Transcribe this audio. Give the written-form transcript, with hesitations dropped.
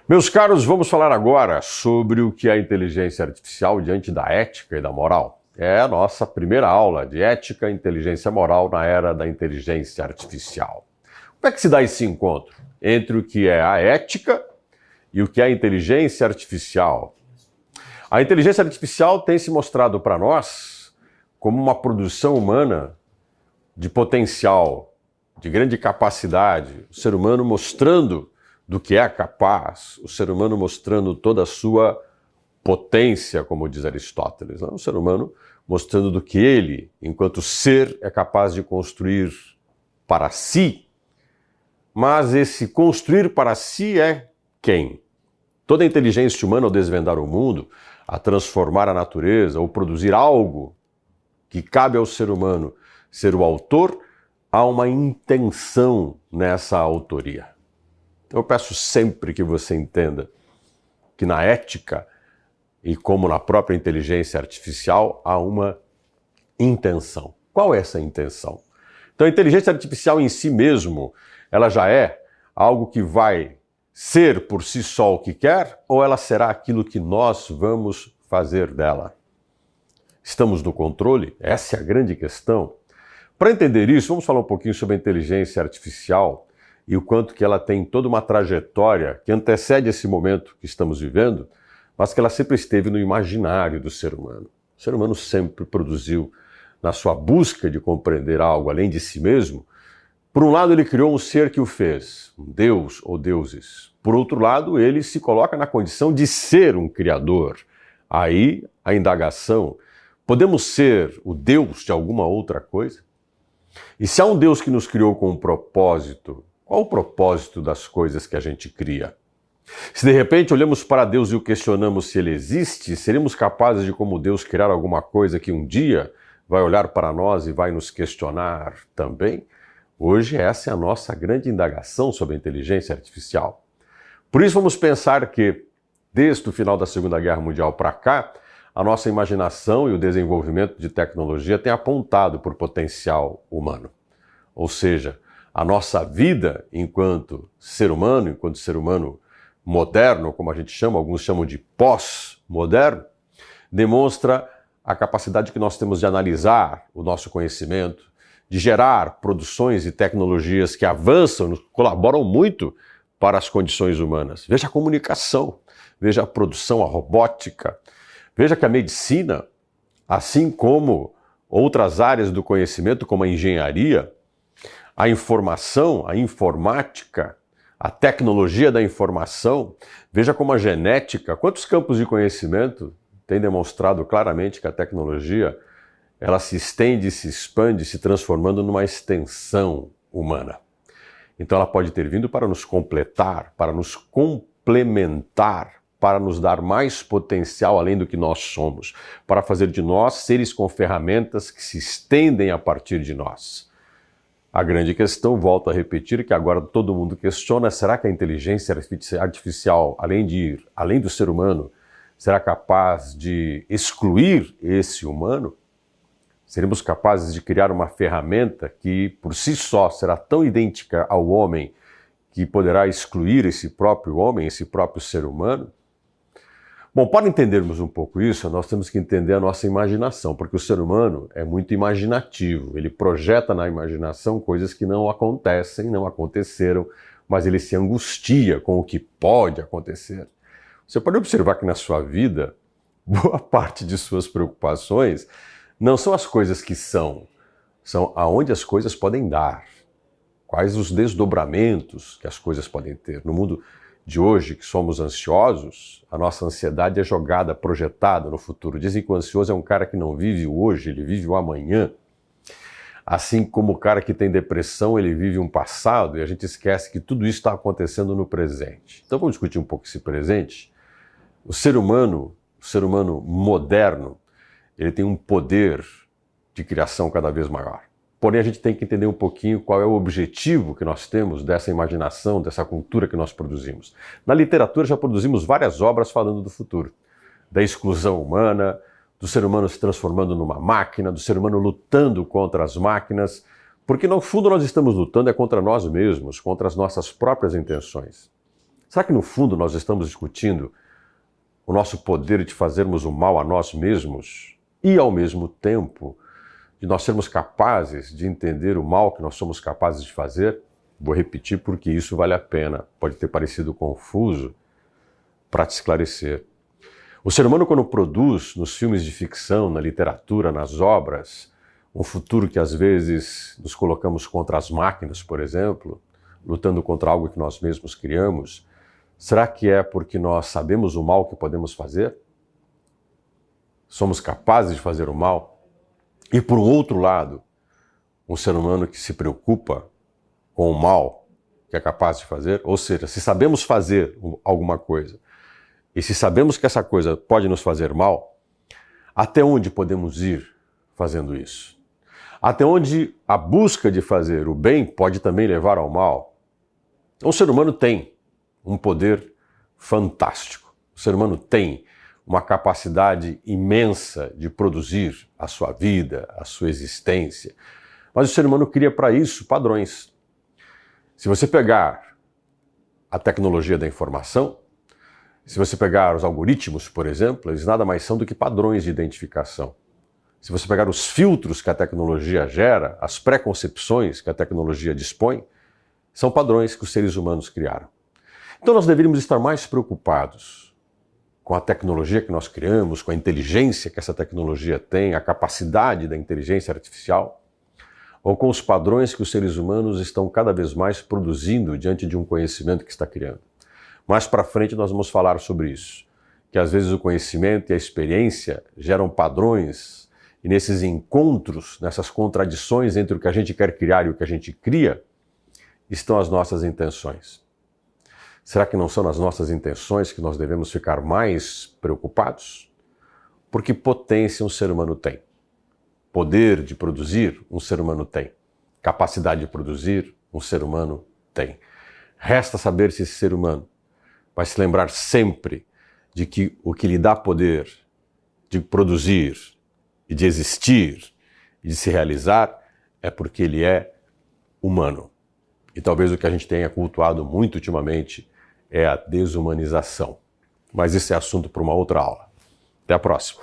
Meus caros, vamos falar agora sobre o que é a inteligência artificial diante da ética e da moral. É a nossa primeira aula de ética e inteligência moral na era da inteligência artificial. Como é que se dá esse encontro entre o que é a ética e o que é a inteligência artificial? A inteligência artificial tem se mostrado para nós como uma produção humana de potencial, de grande capacidade, o ser humano mostrando do que é capaz, o ser humano mostrando toda a sua potência, como diz Aristóteles, o ser humano mostrando do que ele, enquanto ser, é capaz de construir para si. Mas esse construir para si é quem? Toda a inteligência humana, ao desvendar o mundo, a transformar a natureza, ou produzir algo que cabe ao ser humano ser o autor, há uma intenção nessa autoria. Eu peço sempre que você entenda que na ética e como na própria inteligência artificial há uma intenção. Qual é essa intenção? Então a inteligência artificial em si mesmo, ela já é algo que vai ser por si só o que quer ou ela será aquilo que nós vamos fazer dela? Estamos no controle? Essa é a grande questão. Para entender isso, vamos falar um pouquinho sobre a inteligência artificial e o quanto que ela tem toda uma trajetória que antecede esse momento que estamos vivendo, mas que ela sempre esteve no imaginário do ser humano. O ser humano sempre produziu, na sua busca de compreender algo além de si mesmo, por um lado ele criou um ser que o fez, um deus ou deuses. Por outro lado, ele se coloca na condição de ser um criador. Aí a indagação, podemos ser o deus de alguma outra coisa? E se há um Deus que nos criou com um propósito, qual o propósito das coisas que a gente cria? Se de repente olhamos para Deus e o questionamos se ele existe, seremos capazes de, como Deus, criar alguma coisa que um dia vai olhar para nós e vai nos questionar também? Hoje essa é a nossa grande indagação sobre a inteligência artificial. Por isso vamos pensar que, desde o final da Segunda Guerra Mundial para cá, a nossa imaginação e o desenvolvimento de tecnologia têm apontado por potencial humano. Ou seja, a nossa vida enquanto ser humano moderno, como a gente chama, alguns chamam de pós-moderno, demonstra a capacidade que nós temos de analisar o nosso conhecimento, de gerar produções e tecnologias que avançam, colaboram muito para as condições humanas. Veja a comunicação, veja a produção, a robótica. Veja que a medicina, assim como outras áreas do conhecimento, como a engenharia, a informação, a informática, a tecnologia da informação, veja como a genética, quantos campos de conhecimento têm demonstrado claramente que a tecnologia ela se estende, se expande, se transformando numa extensão humana. Então ela pode ter vindo para nos completar, para nos complementar, para nos dar mais potencial além do que nós somos, para fazer de nós seres com ferramentas que se estendem a partir de nós. A grande questão, volto a repetir, que agora todo mundo questiona, será que a inteligência artificial, além do ser humano, será capaz de excluir esse humano? Seremos capazes de criar uma ferramenta que, por si só, será tão idêntica ao homem que poderá excluir esse próprio homem, esse próprio ser humano? Bom, para entendermos um pouco isso, nós temos que entender a nossa imaginação, porque o ser humano é muito imaginativo, ele projeta na imaginação coisas que não acontecem, não aconteceram, mas ele se angustia com o que pode acontecer. Você pode observar que na sua vida, boa parte de suas preocupações não são as coisas que são aonde as coisas podem dar, quais os desdobramentos que as coisas podem ter. No mundo de hoje, que somos ansiosos, a nossa ansiedade é jogada, projetada no futuro. Dizem que o ansioso é um cara que não vive o hoje, ele vive o amanhã. Assim como o cara que tem depressão, ele vive um passado e a gente esquece que tudo isso está acontecendo no presente. Então vamos discutir um pouco esse presente. O ser humano moderno, ele tem um poder de criação cada vez maior. Porém, a gente tem que entender um pouquinho qual é o objetivo que nós temos dessa imaginação, dessa cultura que nós produzimos. Na literatura já produzimos várias obras falando do futuro, da exclusão humana, do ser humano se transformando numa máquina, do ser humano lutando contra as máquinas, porque no fundo nós estamos lutando contra nós mesmos, contra as nossas próprias intenções. Será que no fundo nós estamos discutindo o nosso poder de fazermos o mal a nós mesmos e, ao mesmo tempo, de nós sermos capazes de entender o mal que nós somos capazes de fazer? Vou repetir porque isso vale a pena. Pode ter parecido confuso, para te esclarecer. O ser humano, quando produz nos filmes de ficção, na literatura, nas obras, um futuro que às vezes nos colocamos contra as máquinas, por exemplo, lutando contra algo que nós mesmos criamos, será que é porque nós sabemos o mal que podemos fazer? Somos capazes de fazer o mal? E por outro lado, um ser humano que se preocupa com o mal que é capaz de fazer, ou seja, se sabemos fazer alguma coisa, e se sabemos que essa coisa pode nos fazer mal, até onde podemos ir fazendo isso? Até onde a busca de fazer o bem pode também levar ao mal? O ser humano tem um poder fantástico. O ser humano tem uma capacidade imensa de produzir a sua vida, a sua existência. Mas o ser humano cria para isso padrões. Se você pegar a tecnologia da informação, se você pegar os algoritmos, por exemplo, eles nada mais são do que padrões de identificação. Se você pegar os filtros que a tecnologia gera, as preconcepções que a tecnologia dispõe, são padrões que os seres humanos criaram. Então nós deveríamos estar mais preocupados com a tecnologia que nós criamos, com a inteligência que essa tecnologia tem, a capacidade da inteligência artificial, ou com os padrões que os seres humanos estão cada vez mais produzindo diante de um conhecimento que está criando. Mais para frente nós vamos falar sobre isso, que às vezes o conhecimento e a experiência geram padrões, e nesses encontros, nessas contradições entre o que a gente quer criar e o que a gente cria, estão as nossas intenções. Será que não são nas nossas intenções que nós devemos ficar mais preocupados? Porque potência um ser humano tem. Poder de produzir um ser humano tem. Capacidade de produzir um ser humano tem. Resta saber se esse ser humano vai se lembrar sempre de que o que lhe dá poder de produzir e de existir e de se realizar é porque ele é humano. E talvez o que a gente tenha cultuado muito ultimamente é a desumanização. Mas esse é assunto para uma outra aula. Até a próxima.